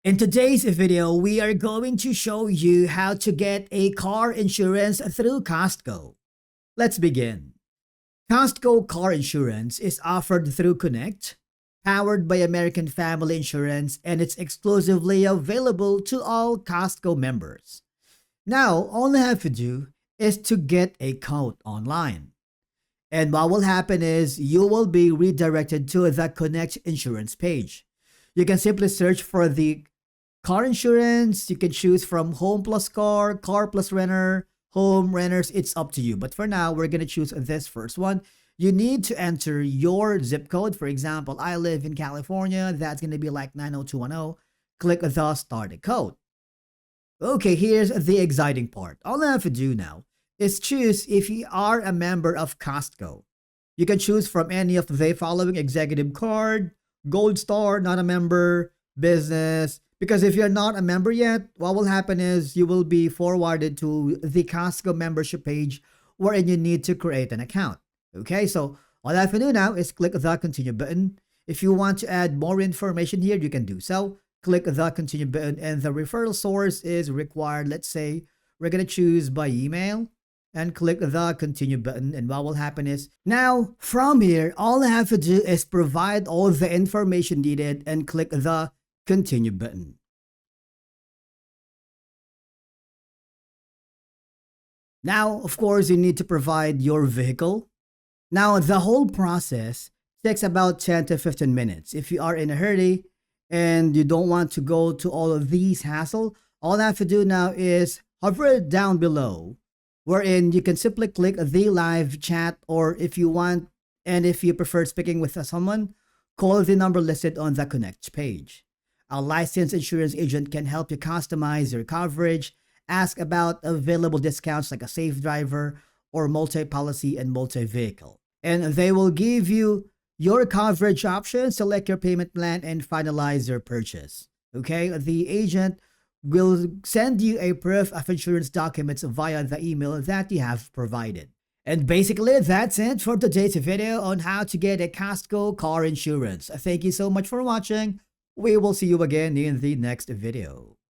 In today's video, we are going to show you how to get a car insurance through Costco. Let's begin. Costco car insurance is offered through Connect, powered by American Family Insurance, and it's exclusively available to all Costco members. Now, all you have to do is to get a quote online. And what will happen is you will be redirected to the Connect insurance page. You can simply search for the car insurance. You can choose from home plus car plus renter, home, renters. It's up to you. But for now, we're going to choose this first one. You need to enter your zip code. For example, I live in California. That's going to be like 90210. Click the start a code. Okay, here's the exciting part. All I have to do now is choose if you are a member of Costco. You can choose from any of the following: executive card, gold star, not a member, business. Because if you're not a member yet, what will happen is you will be forwarded to the Costco membership page wherein you need to create an account. Okay, so all I have to do now is click the continue button. If you want to add more information here, you can do so. Click the continue button, and the referral source is required. Let's say we're going to choose by email and click the continue button. And what will happen is now from here, all I have to do is provide all the information needed and click the continue button. Now, of course, you need to provide your vehicle. Now, the whole process takes about 10 to 15 minutes. If you are in a hurry and you don't want to go to all of these hassle, all I have to do now is hover down below, wherein you can simply click the live chat, or if you want, and if you prefer speaking with someone, call the number listed on the Connect page. A licensed insurance agent can help you customize your coverage, ask about available discounts like a safe driver or multi-policy and multi-vehicle. And they will give you your coverage options, select your payment plan, and finalize your purchase. Okay, the agent will send you a proof of insurance documents via the email that you have provided. And basically, that's it for today's video on how to get a Costco car insurance. Thank you so much for watching. We will see you again in the next video.